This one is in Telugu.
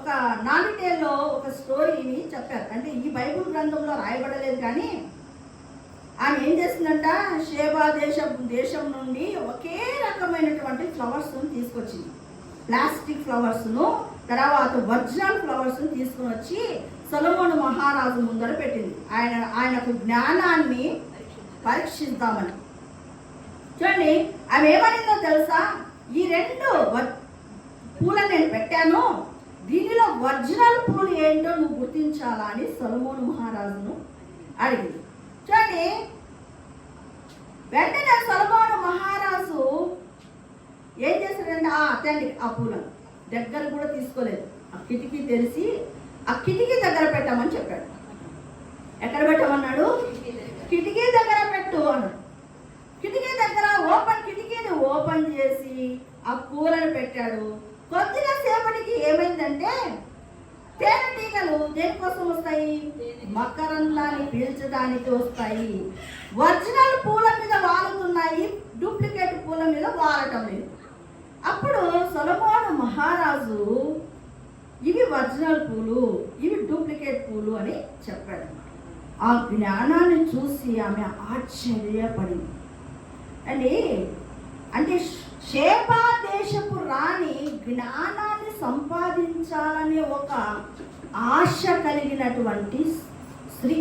ఒక నాలుగేళ్ళలో ఒక స్టోరీని చెప్పారు. అంటే ఈ బైబిల్ గ్రంథంలో రాయబడలేదు, కానీ ఆమె ఏం చేసిందంట, షేబా దేశం నుండి ఒకే రకమైనటువంటి ఫ్లవర్స్ను తీసుకొచ్చింది. ప్లాస్టిక్ ఫ్లవర్స్ను, తర్వాత ఒరిజినల్ ఫ్లవర్స్ను తీసుకుని వచ్చి సొలొమోను మహారాజు ముందర పెట్టింది. ఆయనకు జ్ఞానాన్ని పరీక్షిద్దామని. చూడండి ఆమె ఏమనిందో తెలుసా, ఈ 2 పూలను నేను పెట్టాను, దీనిలో ఒరిజినల్ పూలు ఏంటో నువ్వు గుర్తించాలా అని సొలొమోను మహారాజును అడిగింది. చూడండి వెంటనే సొలొమోను మహారాజు ఏం చేశాడంటే అతండి ఆ పూలను దగ్గర కూడా తీసుకోలేదు. ఆ కిటికీ తెరిచి ఆ కిటికీ దగ్గర పెట్టమని చెప్పాడు. ఎక్కడ పెట్టమన్నాడు? కిటికీ దగ్గర పెట్టు అన్నాడు. కిటికీ దగ్గర కిటికీని ఓపెన్ చేసి ఆ పూలను పెట్టాడు. కొద్దిగా సేపటికి ఏమైందంటే, తేనెటీగలు దేనికోసం వస్తాయి? మకరందాన్ని పీల్చడానికి వస్తాయి. ఒరిజినల్ పూల మీద వాలుతున్నాయి, డూప్లికేట్ పూల మీద వాలటం లేదు. అప్పుడు సొలొమోను మహారాజు ఇవి ఒరిజినల్ పూలు, ఇవి డూప్లికేట్ పూలు అని చెప్పాడు. ఆ జ్ఞానాన్ని చూసి ఆమె ఆశ్చర్యపడింది. అంటే షేబా దేశపు రాణి జ్ఞానాన్ని సంపాదించాలనే ఒక ఆశ కలిగినటువంటి స్త్రీ.